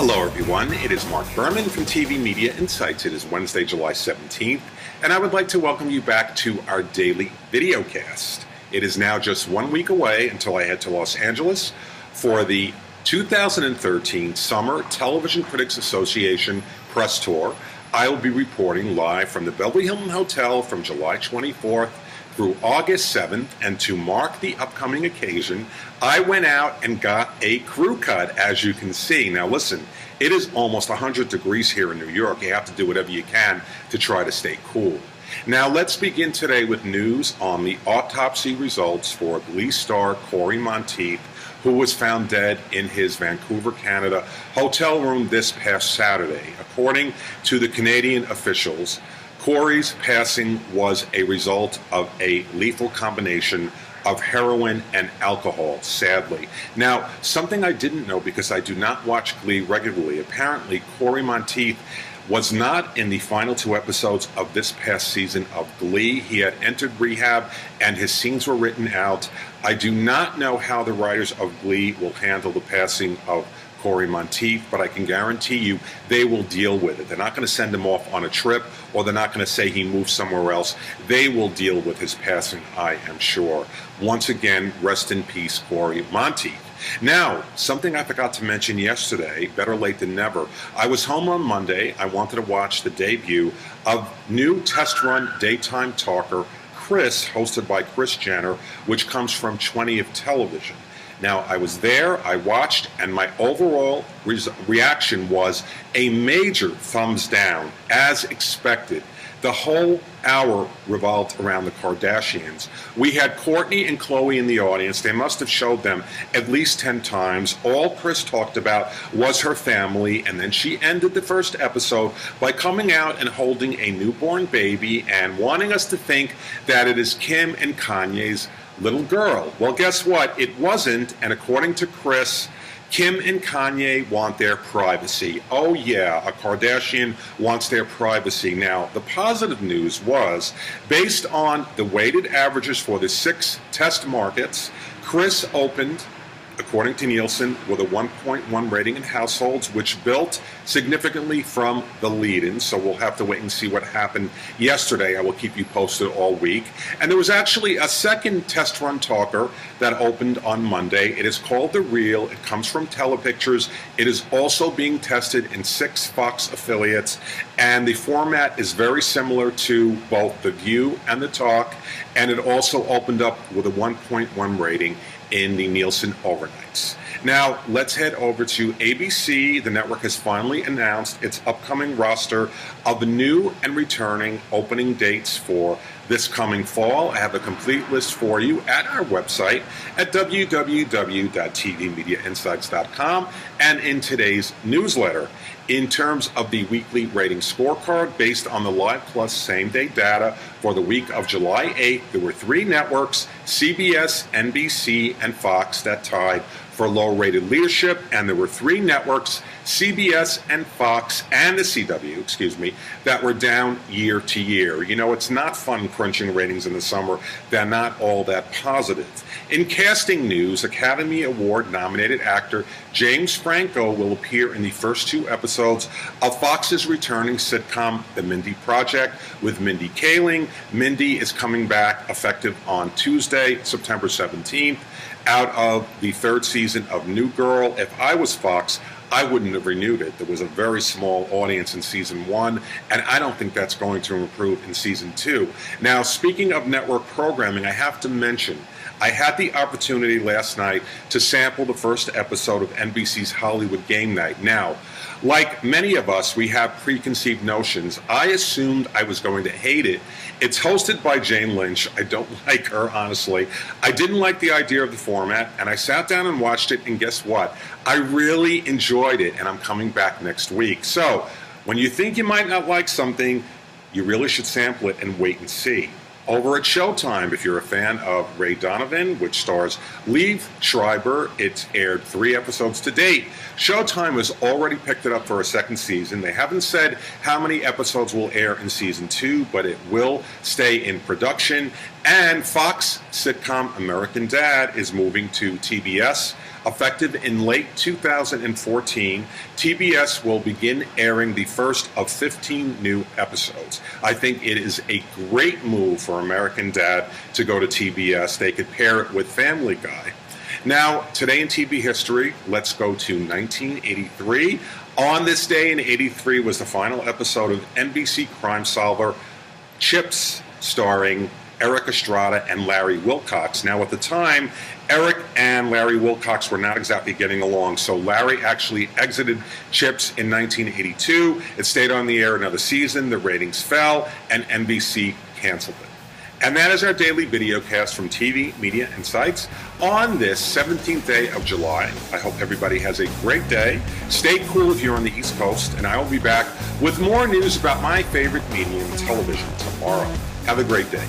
Hello everyone, it is Marc Berman from TV Media Insights. It is Wednesday, July 17th, and I would like to welcome you back to our daily videocast. It is now just 1 week away until I head to Los Angeles for the 2013 Summer Television Critics Association Press Tour. I will be reporting live from the Beverly Hilton Hotel from July 24th through August 7th, and to mark the upcoming occasion, I went out and got a crew cut, as you can see. Now listen, it is almost 100 degrees here in New York. You have to do whatever you can to try to stay cool. Now let's begin today with news on the autopsy results for Glee star Cory Monteith, who was found dead in his Vancouver, Canada hotel room this past Saturday. According to the Canadian officials, Cory's passing was a result of a lethal combination of heroin and alcohol, sadly. Now, something I didn't know because I do not watch Glee regularly. Apparently, Cory Monteith was not in the final 2 episodes of this past season of Glee. He had entered rehab and his scenes were written out. I do not know how the writers of Glee will handle the passing of Cory Monteith, but I can guarantee you they will deal with it. They're not going to send him off on a trip, or they're not going to say he moved somewhere else. They will deal with his passing, I am sure. Once again, rest in peace, Cory Monteith. Now, something I forgot to mention yesterday, better late than never. I was home on Monday. I wanted to watch the debut of new test-run daytime talker Kris, hosted by Kris Jenner, which comes from 20th Television. Now, I was there, I watched, and my overall reaction was a major thumbs down, as expected. The whole hour revolved around the Kardashians. We had Kourtney and Khloe in the audience. They must have showed them at least 10 times. All Kris talked about was her family, and then she ended the first episode by coming out and holding a newborn baby and wanting us to think that it is Kim and Kanye's little girl. Well, guess what? It wasn't, and according to Kris, Kim and Kanye want their privacy. Oh yeah, a Kardashian wants their privacy. Now, the positive news was, based on the weighted averages for the 6 test markets, Kris opened, according to Nielsen, with a 1.1 rating in households, which built significantly from the lead-in. So we'll have to wait and see what happened yesterday. I will keep you posted all week. And there was actually a second test run talker that opened on Monday. It is called The Real. It comes from Telepictures. It is also being tested in 6 Fox affiliates. And the format is very similar to both The View and The Talk. And it also opened up with a 1.1 rating in the Nielsen overnights. Now, let's head over to ABC. The network has finally announced its upcoming roster of new and returning opening dates for this coming fall. I have a complete list for you at our website at www.tvmediainsights.com and in today's newsletter. In terms of the weekly rating scorecard, based on the Live Plus same-day data for the week of July 8th, there were 3 networks, CBS, NBC, and Fox, that tied for low-rated leadership, and there were 3 networks, CBS and Fox and the CW, that were down year to year. You know, it's not fun crunching ratings in the summer. They're not all that positive. In casting news, Academy Award-nominated actor James Franco will appear in the first 2 episodes of Fox's returning sitcom, The Mindy Project, with Mindy Kaling. Mindy is coming back effective on Tuesday, September 17th, out of the 3rd season of New Girl. If I was Fox, I wouldn't have renewed it. There was a very small audience in season 1, and I don't think that's going to improve in season 2. Now, speaking of network programming, I have to mention, I had the opportunity last night to sample the first episode of NBC's Hollywood Game Night. Now, like many of us, we have preconceived notions. I assumed I was going to hate it. It's hosted by Jane Lynch. I don't like her, honestly. I didn't like the idea of the format, and I sat down and watched it, and guess what? I really enjoyed it, and I'm coming back next week. So, when you think you might not like something, you really should sample it and wait and see. Over at Showtime, if you're a fan of Ray Donovan, which stars Liev Schreiber, it's aired 3 episodes to date. Showtime has already picked it up for a 2nd season. They haven't said how many episodes will air in season 2, but it will stay in production. And Fox sitcom American Dad is moving to TBS Effective in late 2014, TBS will begin airing the first of 15 new episodes. I think it is a great move for American Dad to go to TBS. They could pair it with Family Guy. Now, today in TV history, let's go to 1983. On this day in 83 was the final episode of NBC crime solver Chips, starring Eric Estrada and Larry Wilcox. Now, at the time, Eric and Larry Wilcox were not exactly getting along, so Larry actually exited Chips in 1982. It stayed on the air another season, the ratings fell, and NBC canceled it. And that is our daily video cast from TV Media Insights on this 17th day of July. I hope everybody has a great day. Stay cool if you're on the East Coast, and I will be back with more news about my favorite medium, television, tomorrow. Have a great day.